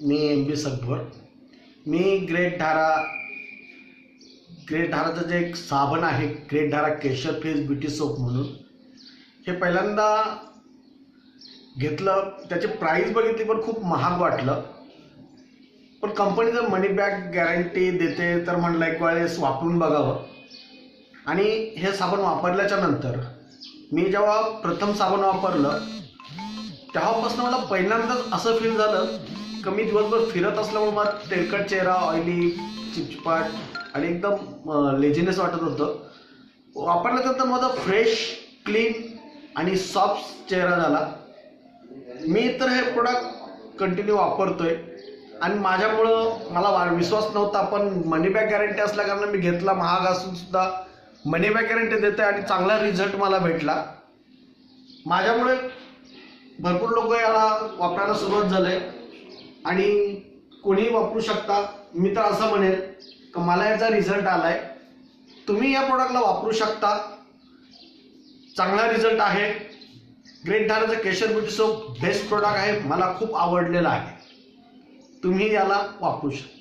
मी MB सकभर. मी great धाराचं जे एक साबण आहे, ग्रेट धारा केशर फेस ब्युटी सोप म्हणून, हे पहिल्यांदा घेतलं. त्याची प्राईस बघितली पण खूप महाग वाटलं. पण कंपनी जर मनी बॅक गॅरंटी देते तर म्हणलं एक वेळेस वापरून बघावं. आणि हे साबण वापरल्याच्या नंतर मी जेव्हा प्रथम साबण वापरलं तेव्हापासून मला पहिल्यांदाच असं फील झालं की मी दिवसभर फिरत असल्यामुळे मला तेलकट चेहरा, ऑइली, चिपचिपाट आणि एकदम लेझीनेस वाटत होतं. वापरल्यानंतर माझा फ्रेश, क्लीन आणि सॉफ्ट चेहरा झाला. मी तर हे प्रोडक्ट कंटिन्यू वापरतोय आणि माझ्यामुळं मला विश्वास नव्हता, पण मनी बॅक गॅरंटी असल्याकारणाने मी घेतला. महाग असून सुद्धा मनी बॅक गॅरंटी देते आणि चांगला रिझल्ट मला भेटला. माझ्यामुळे भरपूर लोक याला वापरायला सुरुवात झाले आणि कोणीही वापरू शकता. मी तर असं म्हणेल की मला याचा रिझल्ट आलाय. तुम्ही या प्रोडक्टला वापरू शकता. चांगला रिझल्ट आहे. ग्रेट धाराचं केशर ब्युटी सोप बेस्ट प्रोडक्ट आहे. मला खूप आवडलेलं आहे. तुम्ही याला वापरू शकता.